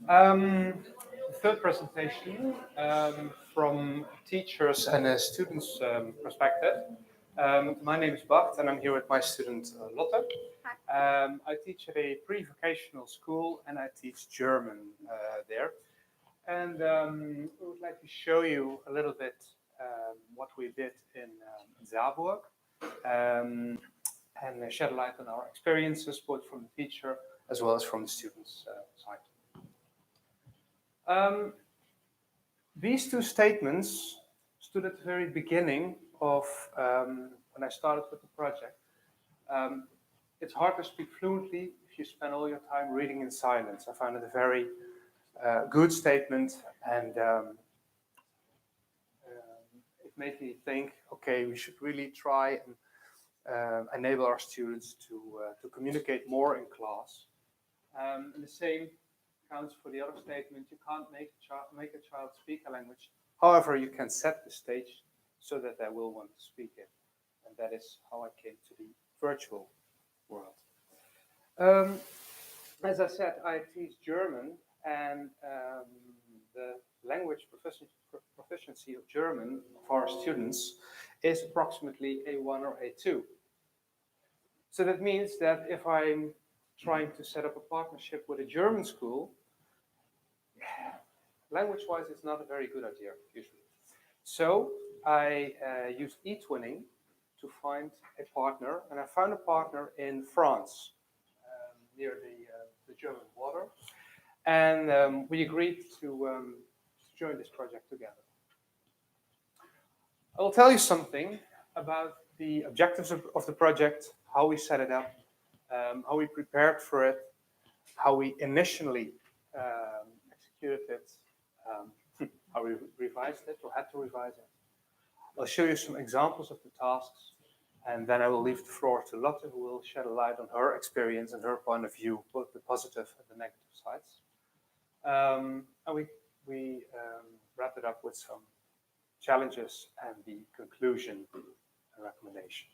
The third presentation from teachers and a student's perspective. My name is Bart and I'm here with my student Lotte. I teach at a pre-vocational school and I teach German there. And we would like to show you a little bit what we did in Saarburg and shed light on our experiences both from the teacher as well as from the students' side. These two statements stood at the very beginning of when I started with the project. It's hard to speak fluently if you spend all your time reading in silence. I found it a very good statement, and it made me think, okay, we should really try and enable our students to communicate more in class. And the same counts for the other statement. You can't make a child speak a language. However, you can set the stage so that they will want to speak it. And that is how I came to the virtual world. As I said, I teach German, and the language proficiency of German for our students is approximately A1 or A2. So that means that if I'm trying to set up a partnership with a German school, language-wise, it's not a very good idea, usually. So I used eTwinning to find a partner, and I found a partner in France, near the German border, and we agreed to join this project together. I will tell you something about the objectives of the project, how we set it up, how we prepared for it, how we initially executed it, how we revised it or had to revise it. I'll show you some examples of the tasks, and then I will leave the floor to Lotte, who will shed a light on her experience and her point of view, both the positive and the negative sides. And we wrap it up with some challenges and the conclusion and recommendation.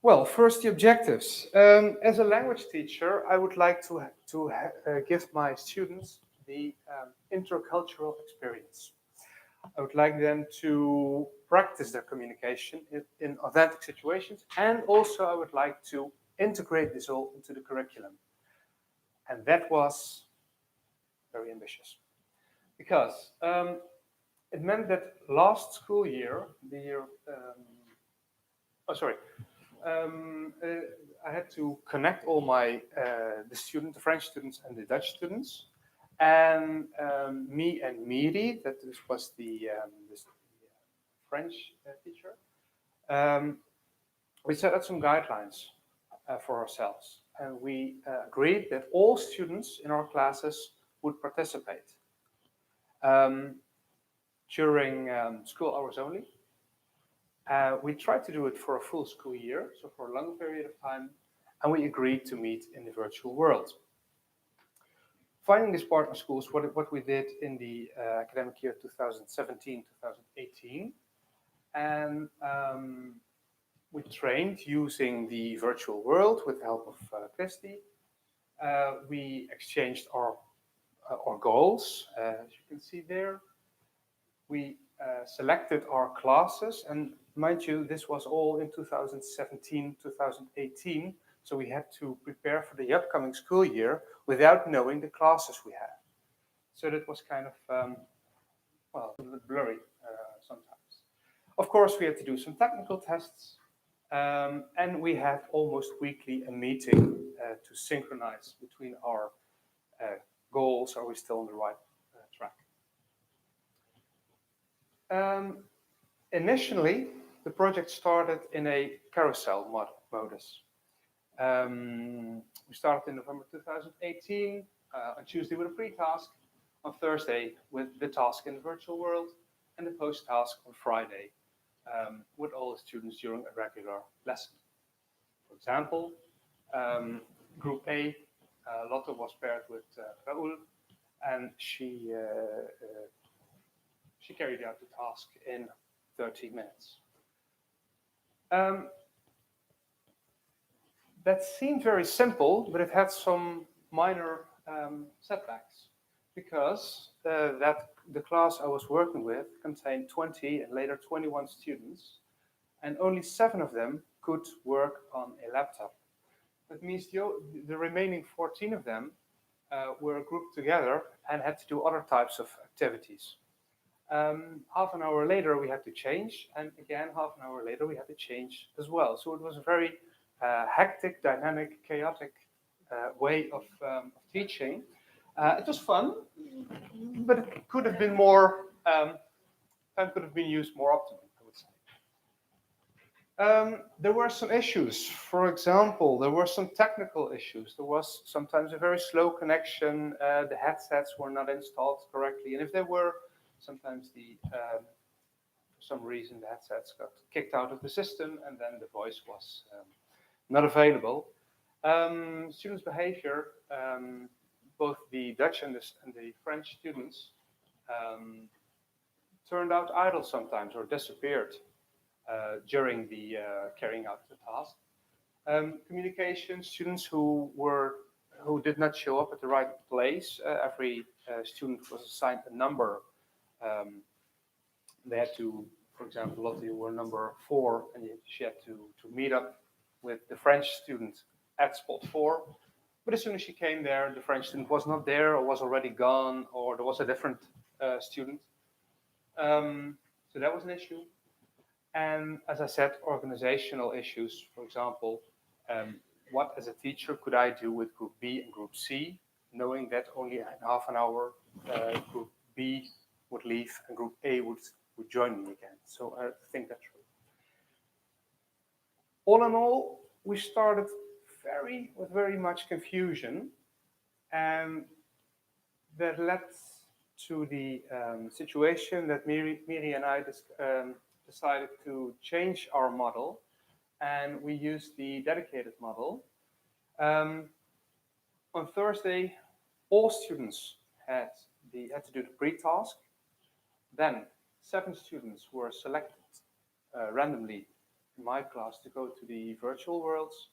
Well, first the objectives. As a language teacher, I would like to give my students the intercultural experience. I would like them to practice their communication in authentic situations, and also I would like to integrate this all into the curriculum. And that was very ambitious, because it meant that last school year, I had to connect all my the French students and the Dutch students, and me and Miri, that this was the French teacher, we set out some guidelines for ourselves, and we agreed that all students in our classes would participate during school hours only. We tried to do it for a full school year, so for a longer period of time, and we agreed to meet in the virtual world. Finding these partner schools, what we did in the academic year 2017-2018, and we trained using the virtual world with the help of Christy. We exchanged our goals, as you can see there. We selected our classes, and mind you, this was all in 2017-2018, so we had to prepare for the upcoming school year without knowing the classes we had. So that was kind of, well, a little blurry sometimes. Of course, we had to do some technical tests, and we had almost weekly a meeting to synchronize between our goals. Are we still on the right track? Initially, the project started in a carousel modus. We started in November 2018, on Tuesday with a pre-task, on Thursday with the task in the virtual world, and the post-task on Friday with all the students during a regular lesson. For example, Group A, Lotte was paired with Pardoel, and she carried out the task in 30 minutes. That seemed very simple, but it had some minor setbacks because the class I was working with contained 20 and later 21 students, and only 7 of them could work on a laptop. That means the remaining 14 of them were grouped together and had to do other types of activities. Half an hour later, we had to change, and again, half an hour later, we had to change as well. So it was a very hectic, dynamic, chaotic way of teaching. It was fun, but it could have been more, time could have been used more optimally, I would say. There were some issues. For example, there were some technical issues. There was sometimes a very slow connection. The headsets were not installed correctly. And if they were, sometimes for some reason, the headsets got kicked out of the system and then the voice was not available. Students' behavior, both the Dutch and the French students, turned out idle sometimes or disappeared during the carrying out the task. Communication, students who did not show up at the right place. Every student was assigned a number. They had to, for example, Lottie were number 4, and she had to meet up with the French student at spot 4. But as soon as she came there, the French student was not there or was already gone, or there was a different student. So that was an issue. And as I said, organizational issues, for example, what as a teacher could I do with group B and group C, knowing that only in half an hour group B would leave and group A would join me again. So I think that's true. All in all, we started with very much confusion, and that led to the situation that Miri and I decided to change our model, and we used the dedicated model. On Thursday, all students had to do the pre-task. Then 7 students were selected randomly in my class to go to the virtual worlds,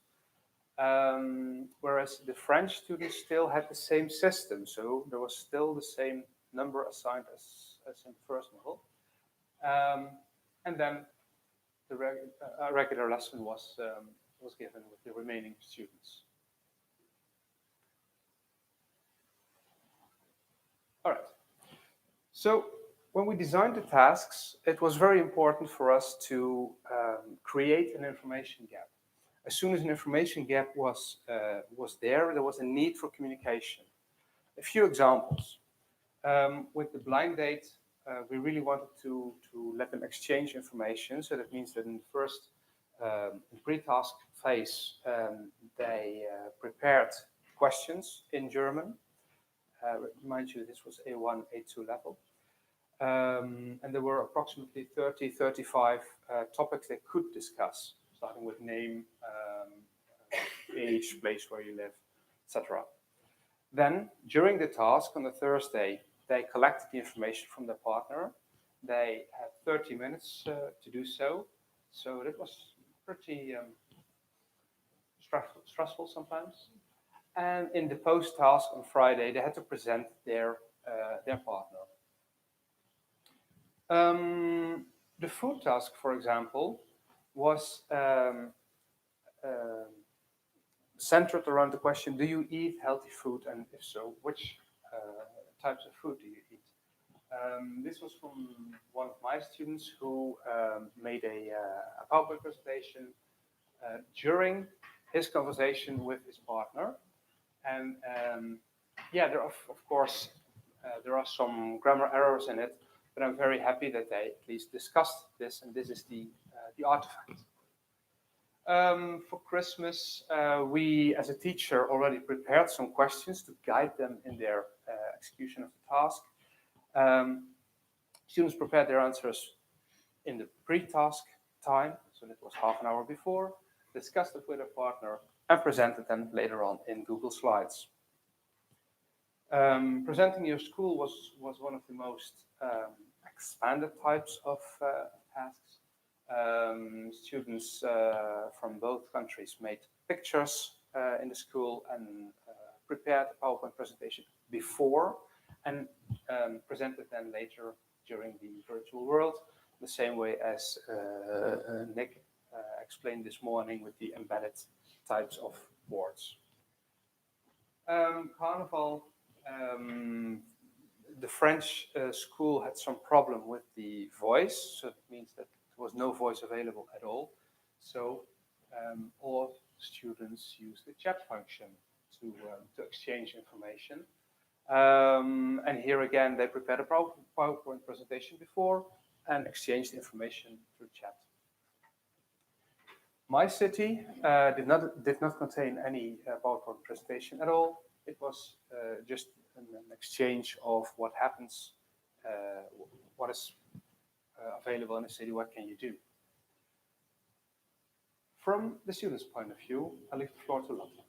whereas the French students still had the same system, so there was still the same number assigned as in the first model. And then the regular lesson was given with the remaining students. All right. So when we designed the tasks, it was very important for us to create an information gap. As soon as an information gap was there was a need for communication. A few examples. With the blind date, we really wanted to let them exchange information. So that means that in the first pre-task phase, they prepared questions in German. Remind you, this was A1, A2 level. And there were approximately 30, 35 topics they could discuss, starting with name, age, place where you live, etc. Then, during the task on the Thursday, they collected the information from their partner. They had 30 minutes to do so. So that was pretty stressful sometimes. And in the post-task on Friday, they had to present their partner. The food task, for example, was centered around the question, do you eat healthy food? And if so, which types of food do you eat? This was from one of my students who made a PowerPoint presentation during his conversation with his partner. And yeah, there are, of course, there are some grammar errors in it, but I'm very happy that they at least discussed this, and this is the artifact. For Christmas, we, as a teacher, already prepared some questions to guide them in their execution of the task. Students prepared their answers in the pre-task time, so that was half an hour before, discussed it with a partner, and presented them later on in Google Slides. Presenting your school was one of the most expanded types of tasks. Students from both countries made pictures in the school and prepared a PowerPoint presentation before and presented them later during the virtual world, the same way as Nick explained this morning with the embedded types of boards. Carnival, the French school had some problem with the voice, so it means that there was no voice available at all. So all students use the chat function to exchange information. And here again, they prepared a PowerPoint presentation before and exchanged information through chat. My city did not contain any PowerPoint presentation at all. It was just an exchange of what happens, what is available in a city, what can you do. From the student's point of view, I leave the floor to Lotte.